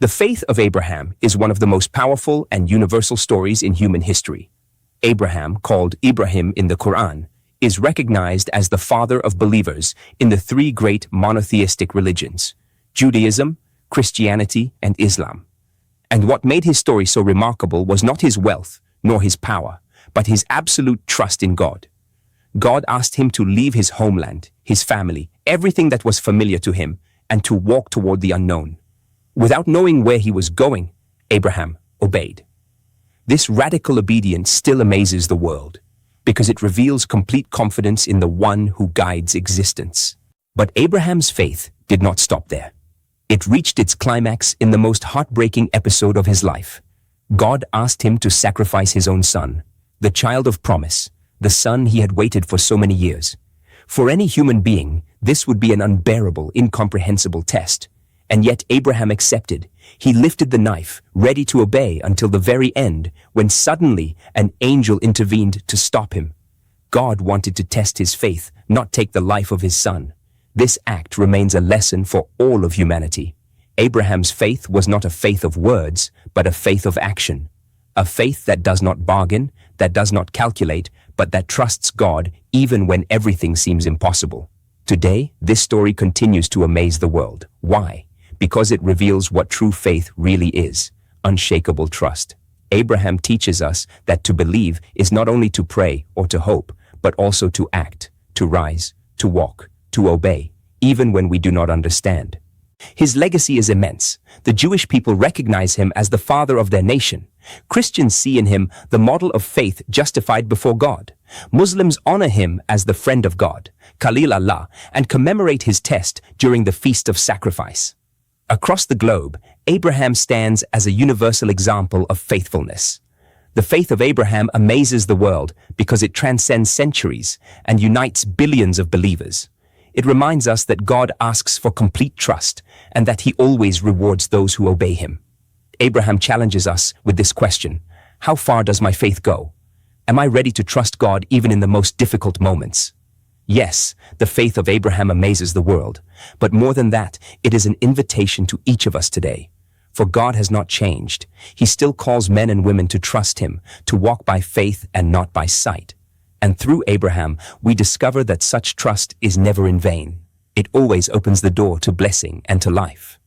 The faith of Abraham is one of the most powerful and universal stories in human history. Abraham, called Ibrahim in the Quran, is recognized as the father of believers in the three great monotheistic religions, Judaism, Christianity, and Islam. And what made his story so remarkable was not his wealth nor his power, but his absolute trust in God. God asked him to leave his homeland, his family, everything that was familiar to him, and to walk toward the unknown. Without knowing where he was going, Abraham obeyed. This radical obedience still amazes the world, because it reveals complete confidence in the one who guides existence. But Abraham's faith did not stop there. It reached its climax in the most heartbreaking episode of his life. God asked him to sacrifice his own son, the child of promise, the son he had waited for so many years. For any human being, this would be an unbearable, incomprehensible test. And yet Abraham accepted. He lifted the knife, ready to obey until the very end, when suddenly an angel intervened to stop him. God wanted to test his faith, not take the life of his son. This act remains a lesson for all of humanity. Abraham's faith was not a faith of words, but a faith of action. A faith that does not bargain, that does not calculate, but that trusts God even when everything seems impossible. Today, this story continues to amaze the world. Why? Because it reveals what true faith really is, unshakable trust. Abraham teaches us that to believe is not only to pray or to hope, but also to act, to rise, to walk, to obey, even when we do not understand. His legacy is immense. The Jewish people recognize him as the father of their nation. Christians see in him the model of faith justified before God. Muslims honor him as the friend of God, Khalil Allah, and commemorate his test during the Feast of Sacrifice. Across the globe, Abraham stands as a universal example of faithfulness. The faith of Abraham amazes the world because it transcends centuries and unites billions of believers. It reminds us that God asks for complete trust and that he always rewards those who obey him. Abraham challenges us with this question: how far does my faith go? Am I ready to trust God even in the most difficult moments? Yes, the faith of Abraham amazes the world, but more than that, it is an invitation to each of us today. For God has not changed. He still calls men and women to trust him, to walk by faith and not by sight. And through Abraham, we discover that such trust is never in vain. It always opens the door to blessing and to life.